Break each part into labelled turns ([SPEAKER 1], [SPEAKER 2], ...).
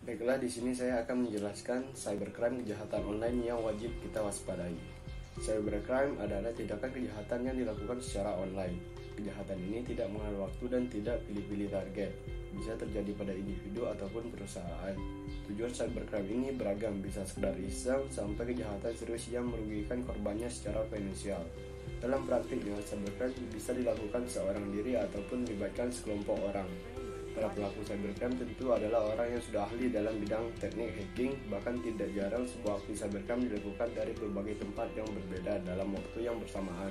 [SPEAKER 1] Baiklah, di sini saya akan menjelaskan cybercrime, kejahatan online yang wajib kita waspadai. Cybercrime adalah tindakan kejahatan yang dilakukan secara online. Kejahatan ini tidak mengenal waktu dan tidak pilih-pilih target. Bisa terjadi pada individu ataupun perusahaan. Tujuan cybercrime ini beragam, bisa sekedar iseng sampai kejahatan serius yang merugikan korbannya secara finansial. Dalam praktiknya, cybercrime bisa dilakukan seorang diri ataupun melibatkan sekelompok orang. Para pelaku cybercrime tentu adalah orang yang sudah ahli dalam bidang teknik hacking, bahkan tidak jarang sebuah aksi cybercrime dilakukan dari berbagai tempat yang berbeda dalam waktu yang bersamaan.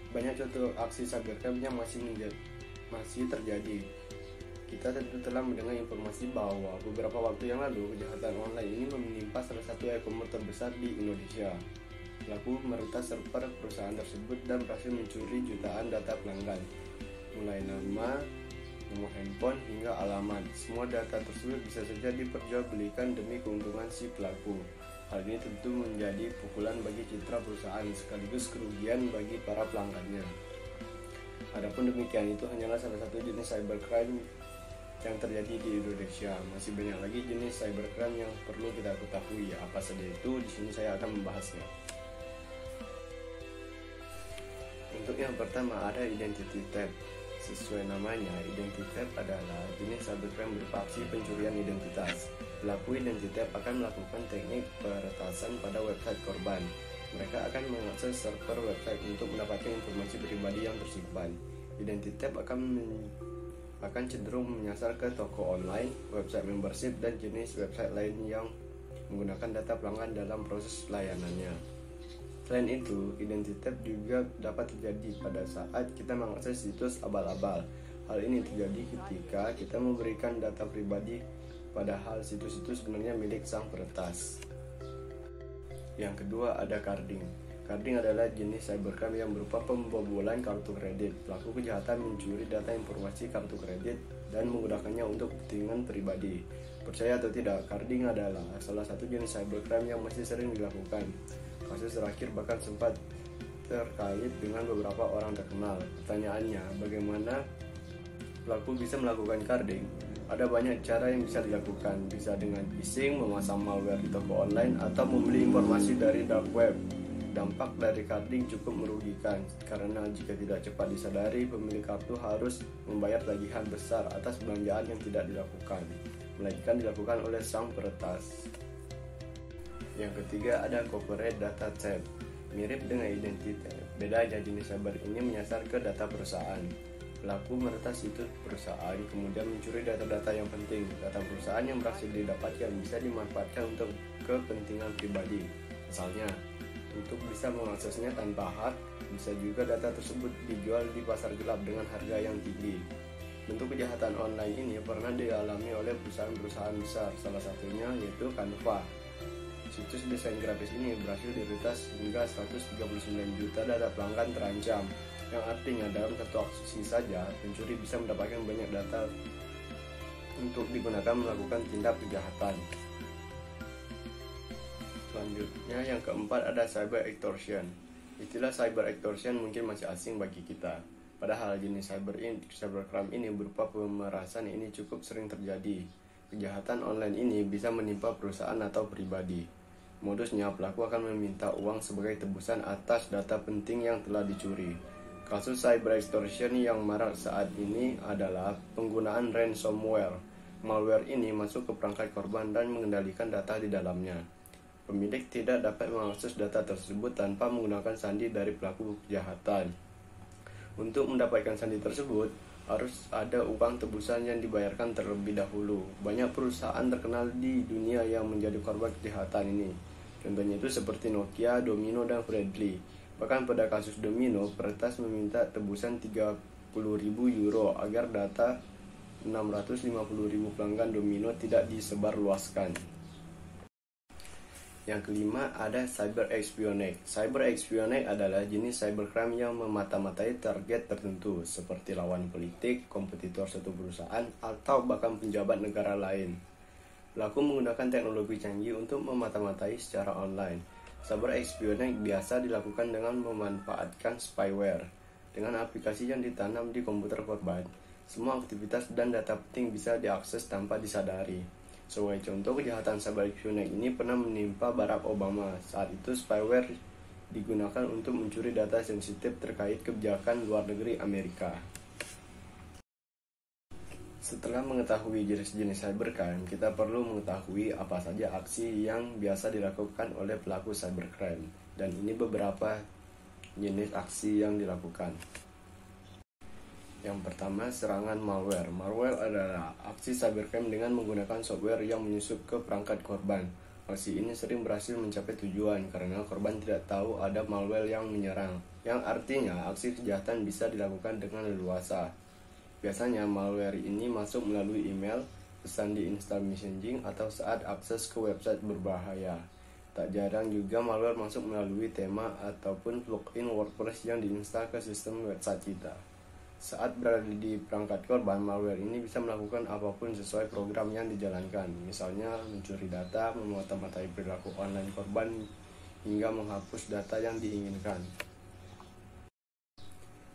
[SPEAKER 1] Banyak contoh aksi cybercrime yang masih terjadi. Kita tentu telah mendengar informasi bahwa beberapa waktu yang lalu kejahatan online ini menimpa salah satu e-commerce terbesar di Indonesia. Pelaku meretas server perusahaan tersebut dan berhasil mencuri jutaan data pelanggan, mulai nama, nomor handphone hingga alamat. Semua data tersebut bisa saja diperjualbelikan demi keuntungan si pelaku. Hal ini tentu menjadi pukulan bagi citra perusahaan sekaligus kerugian bagi para pelanggannya. Adapun demikian, itu hanyalah salah satu jenis cybercrime yang terjadi di Indonesia. Masih banyak lagi jenis cybercrime yang perlu kita ketahui. Apa saja itu? Di sini saya akan membahasnya. Untuk yang pertama ada identity theft. Sesuai namanya, identity theft adalah jenis cybercrime berupa aksi pencurian identitas. Pelaku identity theft akan melakukan teknik peretasan pada website korban. Mereka akan mengakses server website untuk mendapatkan informasi pribadi yang tersimpan. Identity theft akan cenderung menyasar ke toko online, website membership, dan jenis website lain yang menggunakan data pelanggan dalam proses layanannya. Selain itu, identity theft juga dapat terjadi pada saat kita mengakses situs abal-abal. Hal ini terjadi ketika kita memberikan data pribadi padahal situs itu sebenarnya milik sang peretas. Yang kedua ada carding. Carding adalah jenis cybercrime yang berupa pembobolan kartu kredit. Pelaku kejahatan mencuri data informasi kartu kredit dan menggunakannya untuk kepentingan pribadi. Percaya atau tidak, carding adalah salah satu jenis cybercrime yang masih sering dilakukan. Kasus terakhir bahkan sempat terkait dengan beberapa orang terkenal. Pertanyaannya, bagaimana pelaku bisa melakukan carding? Ada banyak cara yang bisa dilakukan. Bisa dengan phishing, memasang malware di toko online, atau membeli informasi dari dark web. Dampak dari carding cukup merugikan, karena jika tidak cepat disadari, pemilik kartu harus membayar tagihan besar atas belanjaan yang tidak dilakukan, melainkan dilakukan oleh sang peretas. Yang ketiga ada corporate data theft. Mirip dengan identity theft, bedanya jenis cyber ini menyasar ke data perusahaan. Pelaku meretas situs perusahaan, kemudian mencuri data-data yang penting. Data perusahaan yang berhasil didapatkan bisa dimanfaatkan untuk kepentingan pribadi. Misalnya, untuk bisa mengaksesnya tanpa hak, bisa juga data tersebut dijual di pasar gelap dengan harga yang tinggi. Bentuk kejahatan online ini pernah dialami oleh perusahaan-perusahaan besar, salah satunya yaitu Canva. Situs desain grafis ini berhasil diretas hingga 139 juta data pelanggan terancam, yang artinya dalam satu aksi saja pencuri bisa mendapatkan banyak data untuk digunakan melakukan tindak kejahatan. Selanjutnya yang keempat ada cyber extortion. Istilah cyber extortion mungkin masih asing bagi kita. Padahal jenis cybercrime ini berupa pemerasan ini cukup sering terjadi. Kejahatan online ini bisa menimpa perusahaan atau pribadi. Modusnya, pelaku akan meminta uang sebagai tebusan atas data penting yang telah dicuri. Kasus cyber extortion yang marak saat ini adalah penggunaan ransomware. Malware ini masuk ke perangkat korban dan mengendalikan data di dalamnya. Pemilik tidak dapat mengakses data tersebut tanpa menggunakan sandi dari pelaku kejahatan. Untuk mendapatkan sandi tersebut, harus ada uang tebusan yang dibayarkan terlebih dahulu. Banyak perusahaan terkenal di dunia yang menjadi korban kejahatan ini. Contohnya itu seperti Nokia, Domino, dan Friendly. Bahkan pada kasus Domino, peretas meminta tebusan 30.000 euro agar data 650.000 pelanggan Domino tidak disebarluaskan. Yang kelima ada cyber espionage. Cyber espionage adalah jenis cybercrime yang memata-matai target tertentu seperti lawan politik, kompetitor suatu perusahaan, atau bahkan penjabat negara lain. Pelaku menggunakan teknologi canggih untuk memata-matai secara online. Cyber espionage biasa dilakukan dengan memanfaatkan spyware. Dengan aplikasi yang ditanam di komputer korban, semua aktivitas dan data penting bisa diakses tanpa disadari. Sebagai contoh, kejahatan cyberespionage ini pernah menimpa Barack Obama. Saat itu spyware digunakan untuk mencuri data sensitif terkait kebijakan luar negeri Amerika. Setelah mengetahui jenis-jenis cybercrime, kita perlu mengetahui apa saja aksi yang biasa dilakukan oleh pelaku cybercrime. Dan ini beberapa jenis aksi yang dilakukan. Yang pertama, serangan malware. Malware adalah aksi cybercrime dengan menggunakan software yang menyusup ke perangkat korban. Aksi ini sering berhasil mencapai tujuan karena korban tidak tahu ada malware yang menyerang, yang artinya aksi kejahatan bisa dilakukan dengan leluasa. Biasanya malware ini masuk melalui email, pesan di instant messaging, atau saat akses ke website berbahaya. Tak jarang juga malware masuk melalui tema ataupun plugin WordPress yang diinstal ke sistem website kita. Saat berada di perangkat korban, malware ini bisa melakukan apapun sesuai program yang dijalankan. Misalnya mencuri data, memata-matai perilaku online korban, hingga menghapus data yang diinginkan.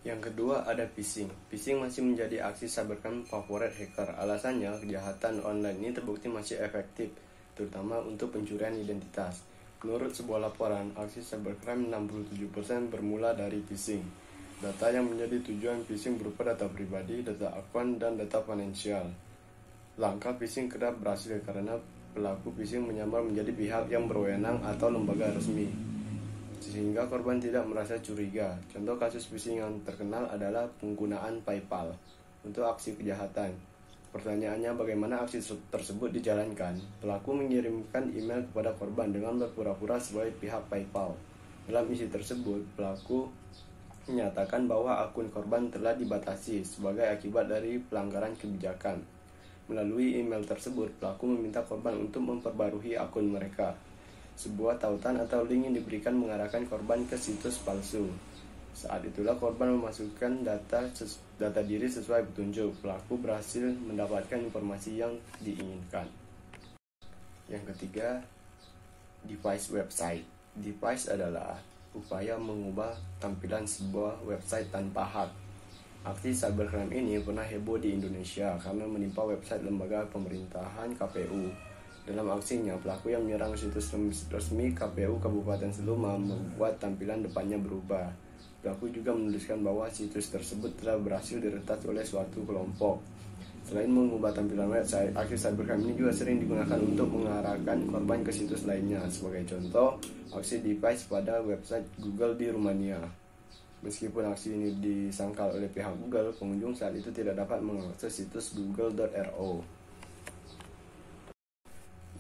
[SPEAKER 1] Yang kedua ada phishing. Phishing masih menjadi aksi cybercrime favorit hacker. Alasannya, kejahatan online ini terbukti masih efektif, terutama untuk pencurian identitas. Menurut sebuah laporan, aksi cybercrime 67% bermula dari phishing. Data yang menjadi tujuan phishing berupa data pribadi, data akun, dan data finansial. Langkah phishing kerap berhasil karena pelaku phishing menyamar menjadi pihak yang berwenang atau lembaga resmi, sehingga korban tidak merasa curiga. Contoh kasus phishing yang terkenal adalah penggunaan PayPal untuk aksi kejahatan. Pertanyaannya, bagaimana aksi tersebut dijalankan? Pelaku mengirimkan email kepada korban dengan berpura-pura sebagai pihak PayPal. Dalam isi tersebut, pelaku menyatakan bahwa akun korban telah dibatasi sebagai akibat dari pelanggaran kebijakan. Melalui email tersebut, pelaku meminta korban untuk memperbarui akun mereka. Sebuah tautan atau link yang diberikan mengarahkan korban ke situs palsu. Saat itulah korban memasukkan data diri sesuai petunjuk. Pelaku berhasil mendapatkan informasi yang diinginkan. Yang ketiga, device website. Device adalah upaya mengubah tampilan sebuah website tanpa hak. Aksi cybercrime ini pernah heboh di Indonesia karena menimpa website lembaga pemerintahan KPU. Dalam aksinya, pelaku yang menyerang situs resmi KPU Kabupaten Seluma membuat tampilan depannya berubah. Pelaku juga menuliskan bahwa situs tersebut telah berhasil diretas oleh suatu kelompok. Selain mengubah tampilan website, aksi cybercrime ini juga sering digunakan untuk mengarahkan korban ke situs lainnya. Sebagai contoh, aksi device pada website Google di Rumania. Meskipun aksi ini disangkal oleh pihak Google, pengunjung saat itu tidak dapat mengakses situs google.ro.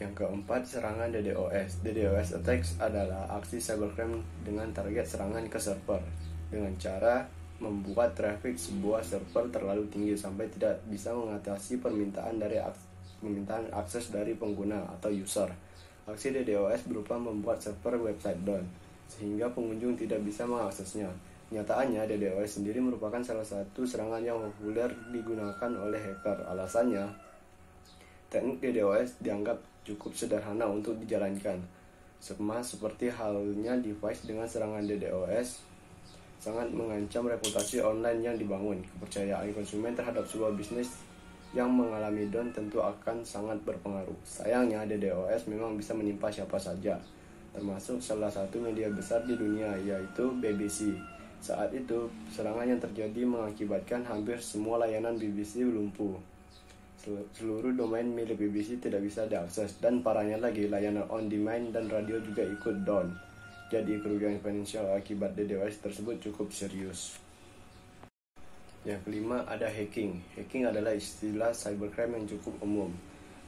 [SPEAKER 1] Yang keempat, serangan DDoS. DDoS attacks adalah aksi cybercrime dengan target serangan ke server dengan cara membuat traffic sebuah server terlalu tinggi sampai tidak bisa mengatasi permintaan akses dari pengguna atau user. Aksi DDoS berupa membuat server website down sehingga pengunjung tidak bisa mengaksesnya. Nyataannya, DDoS sendiri merupakan salah satu serangan yang populer digunakan oleh hacker. Alasannya, teknik DDoS dianggap cukup sederhana untuk dijalankan. Sama seperti halnya device dengan serangan DDoS, sangat mengancam reputasi online yang dibangun. Kepercayaan konsumen terhadap sebuah bisnis yang mengalami down tentu akan sangat berpengaruh. Sayangnya, DDoS memang bisa menimpa siapa saja, termasuk salah satu media besar di dunia, yaitu BBC. Saat itu, serangan yang terjadi mengakibatkan hampir semua layanan BBC lumpuh. Seluruh domain milik BBC tidak bisa diakses, dan parahnya lagi, layanan on demand dan radio juga ikut down. Jadi kerugian finansial akibat DDoS tersebut cukup serius. Yang kelima ada hacking. Hacking adalah istilah cybercrime yang cukup umum.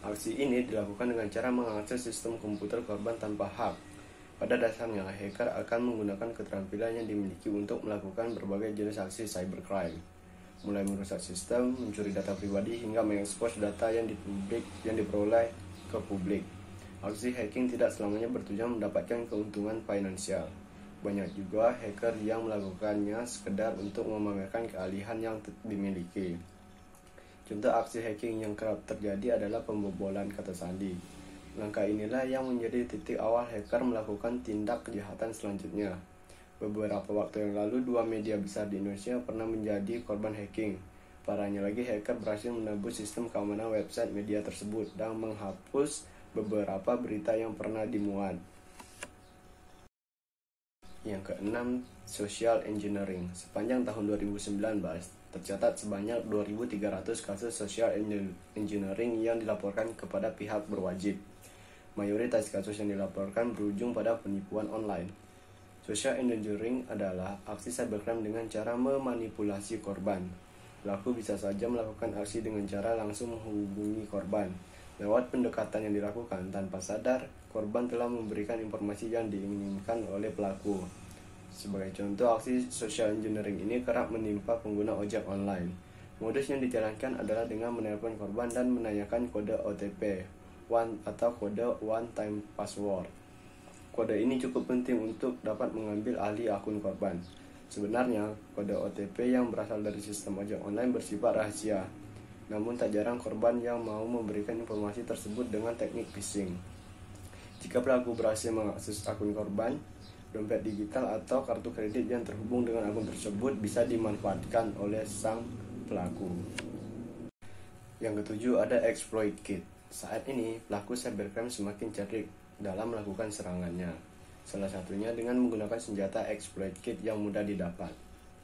[SPEAKER 1] Aksi ini dilakukan dengan cara mengakses sistem komputer korban tanpa hak. Pada dasarnya, hacker akan menggunakan keterampilan yang dimiliki untuk melakukan berbagai jenis aksi cybercrime, mulai merusak sistem, mencuri data pribadi, hingga mengekspos data yang diperoleh ke publik. Aksi hacking tidak selamanya bertujuan mendapatkan keuntungan finansial. Banyak juga hacker yang melakukannya sekedar untuk memamerkan keahlian yang dimiliki. Contoh aksi hacking yang kerap terjadi adalah pembobolan kata sandi. Langkah inilah yang menjadi titik awal hacker melakukan tindak kejahatan selanjutnya. Beberapa waktu yang lalu, 2 media besar di Indonesia pernah menjadi korban hacking. Parahnya lagi, hacker berhasil menembus sistem keamanan website media tersebut dan menghapus beberapa berita yang pernah dimuat. Yang keenam, social engineering. Sepanjang tahun 2019, tercatat sebanyak 2.300 kasus social engineering yang dilaporkan kepada pihak berwajib. Mayoritas kasus yang dilaporkan berujung pada penipuan online. Social engineering adalah aksi cybercrime dengan cara memanipulasi korban. Pelaku bisa saja melakukan aksi dengan cara langsung menghubungi korban. Lewat pendekatan yang dilakukan tanpa sadar, korban telah memberikan informasi yang diinginkan oleh pelaku. Sebagai contoh, aksi social engineering ini kerap menimpa pengguna ojek online. Modus yang dijalankan adalah dengan menelpon korban dan menanyakan kode OTP atau kode one time password. Kode ini cukup penting untuk dapat mengambil alih akun korban. Sebenarnya, kode OTP yang berasal dari sistem ojek online bersifat rahasia. Namun tak jarang korban yang mau memberikan informasi tersebut dengan teknik phishing. Jika pelaku berhasil mengakses akun korban, dompet digital atau kartu kredit yang terhubung dengan akun tersebut bisa dimanfaatkan oleh sang pelaku. Yang ketujuh, ada exploit kit. Saat ini, pelaku cybercrime semakin cerdik dalam melakukan serangannya. Salah satunya dengan menggunakan senjata exploit kit yang mudah didapat.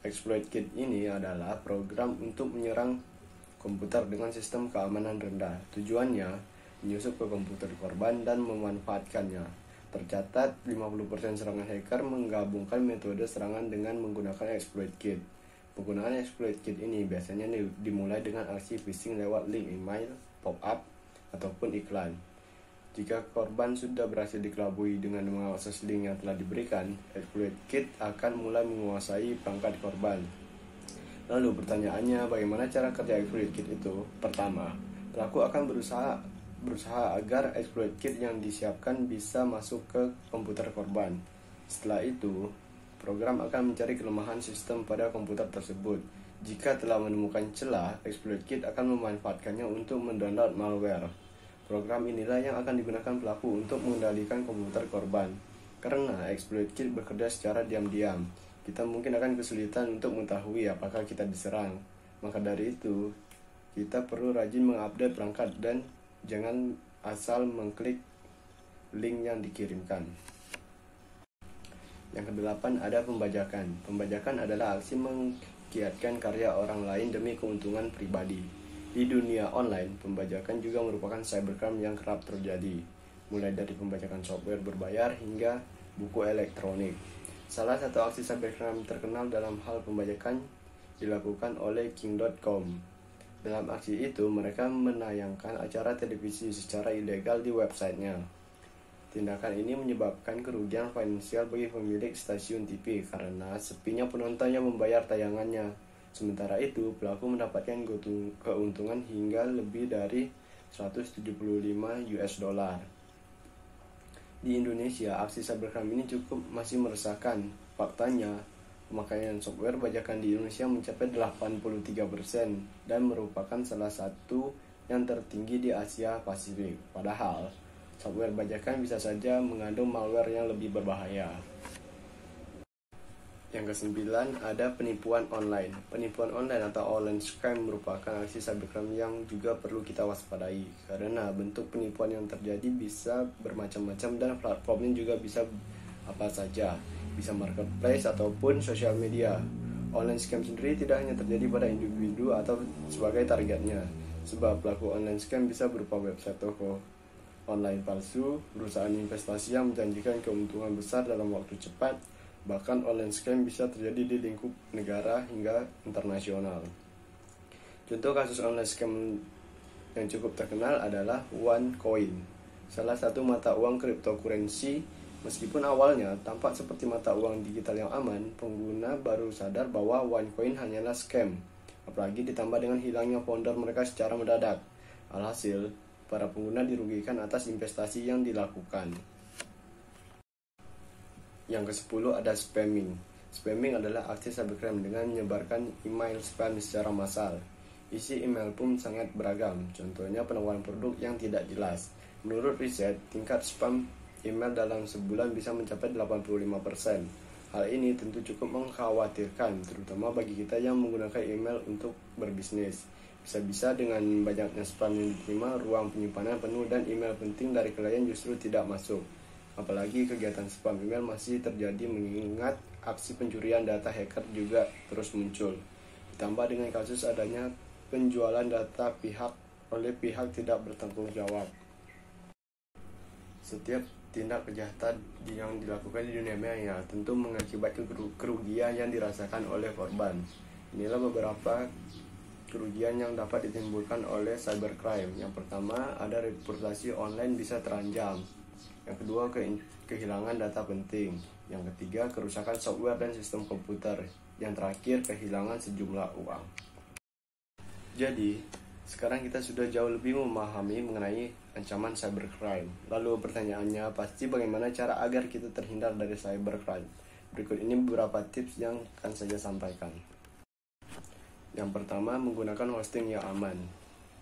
[SPEAKER 1] Exploit kit ini adalah program untuk menyerang komputer dengan sistem keamanan rendah. Tujuannya menyusup ke komputer korban dan memanfaatkannya. Tercatat 50% serangan hacker menggabungkan metode serangan dengan menggunakan exploit kit. Penggunaan exploit kit ini biasanya dimulai dengan aksi phishing lewat link email, pop-up, ataupun iklan. Jika korban sudah berhasil dikelabui dengan mengakses link yang telah diberikan, exploit kit akan mulai menguasai perangkat korban. Lalu pertanyaannya, bagaimana cara kerja exploit kit itu? Pertama, pelaku akan berusaha agar exploit kit yang disiapkan bisa masuk ke komputer korban. Setelah itu, program akan mencari kelemahan sistem pada komputer tersebut. Jika telah menemukan celah, exploit kit akan memanfaatkannya untuk mendownload malware. Program inilah yang akan digunakan pelaku untuk mengendalikan komputer korban. Karena exploit kit bekerja secara diam-diam, kita mungkin akan kesulitan untuk mengetahui apakah kita diserang. Maka dari itu, kita perlu rajin mengupdate perangkat dan jangan asal mengklik link yang dikirimkan. Yang kedelapan, ada pembajakan. Pembajakan adalah aksi mengkiatkan karya orang lain demi keuntungan pribadi. Di dunia online, pembajakan juga merupakan cybercrime yang kerap terjadi, mulai dari pembajakan software berbayar hingga buku elektronik. Salah satu aksi cybercrime terkenal dalam hal pembajakan dilakukan oleh King.com. Dalam aksi itu, mereka menayangkan acara televisi secara ilegal di websitenya. Tindakan ini menyebabkan kerugian finansial bagi pemilik stasiun TV karena sepinya penonton yang membayar tayangannya. Sementara itu, pelaku mendapatkan keuntungan hingga lebih dari 175 US dollar. Di Indonesia, aksi cybercrime ini masih meresahkan. Faktanya, pemakaian software bajakan di Indonesia mencapai 83% dan merupakan salah satu yang tertinggi di Asia Pasifik. Padahal, software bajakan bisa saja mengandung malware yang lebih berbahaya. Yang kesembilan, ada penipuan online. Penipuan online atau online scam merupakan aksi cybercrime yang juga perlu kita waspadai. Karena bentuk penipuan yang terjadi bisa bermacam-macam dan platformnya juga bisa apa saja. Bisa marketplace ataupun sosial media. Online scam sendiri tidak hanya terjadi pada individu atau sebagai targetnya. Sebab pelaku online scam bisa berupa website toko online palsu, perusahaan investasi yang menjanjikan keuntungan besar dalam waktu cepat. Bahkan online scam bisa terjadi di lingkup negara hingga internasional. Contoh kasus online scam yang cukup terkenal adalah OneCoin, salah satu mata uang cryptocurrency. Meskipun awalnya tampak seperti mata uang digital yang aman, pengguna baru sadar bahwa OneCoin hanyalah scam. Apalagi ditambah dengan hilangnya founder mereka secara mendadak. Alhasil, para pengguna dirugikan atas investasi yang dilakukan. Yang ke-10 ada spamming. Spamming adalah aksi cybercrime dengan menyebarkan email spam secara massal. Isi email pun sangat beragam, contohnya penawaran produk yang tidak jelas. Menurut riset, tingkat spam email dalam sebulan bisa mencapai 85%. Hal ini tentu cukup mengkhawatirkan, terutama bagi kita yang menggunakan email untuk berbisnis. Bisa-bisa dengan banyaknya spam yang diterima, ruang penyimpanan penuh dan email penting dari klien justru tidak masuk. Apalagi kegiatan spam email masih terjadi mengingat aksi pencurian data hacker juga terus muncul. Ditambah dengan kasus adanya penjualan data oleh pihak tidak bertanggung jawab. Setiap tindak kejahatan yang dilakukan di dunia maya tentu mengakibatkan kerugian yang dirasakan oleh korban. Inilah beberapa kerugian yang dapat ditimbulkan oleh cybercrime. Yang pertama, ada reputasi online bisa terancam. Yang kedua, kehilangan data penting. Yang ketiga, kerusakan software dan sistem komputer. Yang terakhir, kehilangan sejumlah uang. Jadi, sekarang kita sudah jauh lebih memahami mengenai ancaman cybercrime. Lalu pertanyaannya pasti bagaimana cara agar kita terhindar dari cybercrime? Berikut ini beberapa tips yang akan saya sampaikan. Yang pertama, menggunakan hosting yang aman.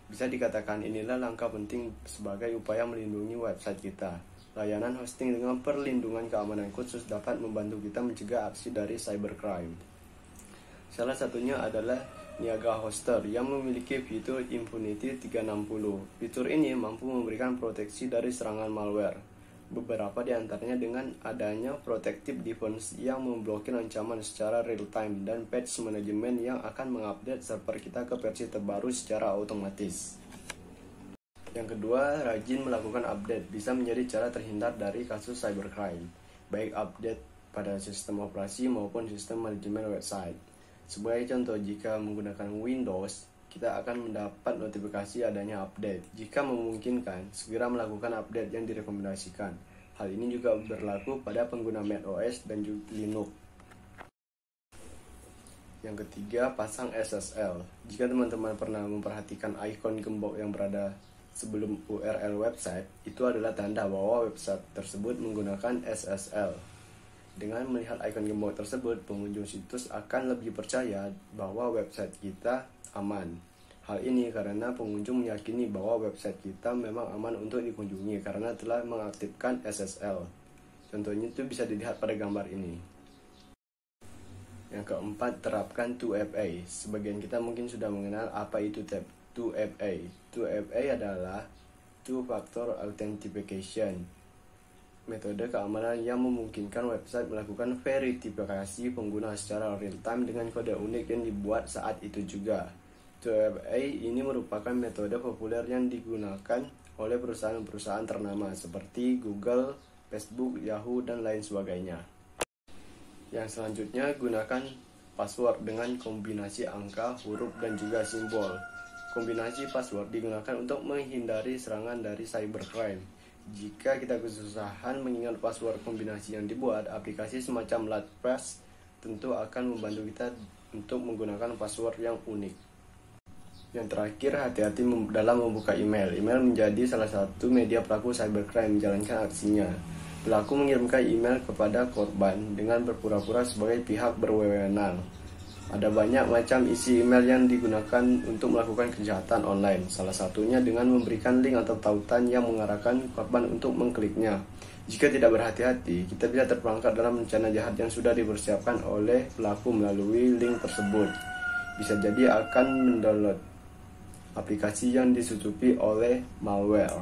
[SPEAKER 1] Bisa dikatakan inilah langkah penting sebagai upaya melindungi website kita. Layanan hosting dengan perlindungan keamanan khusus dapat membantu kita mencegah aksi dari cybercrime. Salah satunya adalah Niaga Hoster yang memiliki fitur Impunity 360. Fitur ini mampu memberikan proteksi dari serangan malware. Beberapa di antaranya dengan adanya Protective Defense yang memblokir ancaman secara real-time dan patch management yang akan mengupdate server kita ke versi terbaru secara otomatis. Yang kedua, rajin melakukan update bisa menjadi cara terhindar dari kasus cybercrime, baik update pada sistem operasi maupun sistem manajemen website. Sebagai contoh, jika menggunakan Windows, kita akan mendapat notifikasi adanya update. Jika memungkinkan, segera melakukan update yang direkomendasikan. Hal ini juga berlaku pada pengguna macOS dan juga Linux. Yang ketiga, pasang SSL. Jika teman-teman pernah memperhatikan ikon gembok yang berada sebelum URL website, itu adalah tanda bahwa website tersebut menggunakan SSL. Dengan melihat ikon gembok tersebut, pengunjung situs akan lebih percaya bahwa website kita aman. Hal ini karena pengunjung meyakini bahwa website kita memang aman untuk dikunjungi karena telah mengaktifkan SSL. Contohnya itu bisa dilihat pada gambar ini. Yang keempat, terapkan 2FA. Sebagian kita mungkin sudah mengenal apa itu 2FA. 2FA adalah Two Factor Authentication. Metode keamanan yang memungkinkan website melakukan verifikasi pengguna secara real-time dengan kode unik yang dibuat saat itu juga. 2FA ini merupakan metode populer yang digunakan oleh perusahaan-perusahaan ternama seperti Google, Facebook, Yahoo, dan lain sebagainya. Yang selanjutnya, gunakan password dengan kombinasi angka, huruf, dan juga simbol. Kombinasi password digunakan untuk menghindari serangan dari cybercrime. Jika kita kesusahan mengingat password kombinasi yang dibuat, aplikasi semacam LastPass tentu akan membantu kita untuk menggunakan password yang unik. Yang terakhir, hati-hati dalam membuka email. Email menjadi salah satu media pelaku cybercrime menjalankan aksinya. Pelaku mengirimkan email kepada korban dengan berpura-pura sebagai pihak berwenang. Ada banyak macam isi email yang digunakan untuk melakukan kejahatan online. Salah satunya dengan memberikan link atau tautan yang mengarahkan korban untuk mengkliknya. Jika tidak berhati-hati, kita bisa terperangkap dalam rencana jahat yang sudah dipersiapkan oleh pelaku melalui link tersebut. Bisa jadi akan mendownload aplikasi yang ditutupi oleh malware.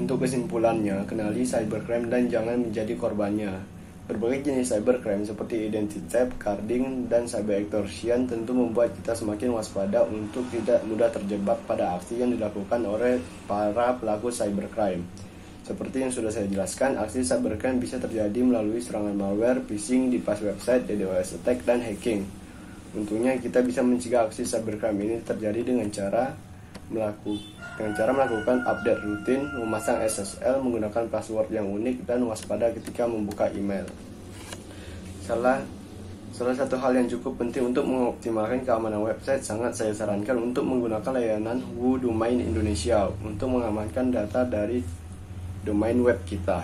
[SPEAKER 1] Untuk kesimpulannya, kenali cybercrime dan jangan menjadi korbannya. Berbagai jenis cybercrime seperti identity theft, carding, dan cyber extortion tentu membuat kita semakin waspada untuk tidak mudah terjebak pada aksi yang dilakukan oleh para pelaku cybercrime. Seperti yang sudah saya jelaskan, aksi cybercrime bisa terjadi melalui serangan malware, phishing, DDoS website, DDoS attack, dan hacking. Untungnya kita bisa mencegah aksi cybercrime ini terjadi dengan cara melakukan update rutin, memasang SSL, menggunakan password yang unik, dan waspada ketika membuka email. Salah satu hal yang cukup penting untuk mengoptimalkan keamanan website sangat saya sarankan untuk menggunakan layanan WooDomain Indonesia untuk mengamankan data dari domain web kita.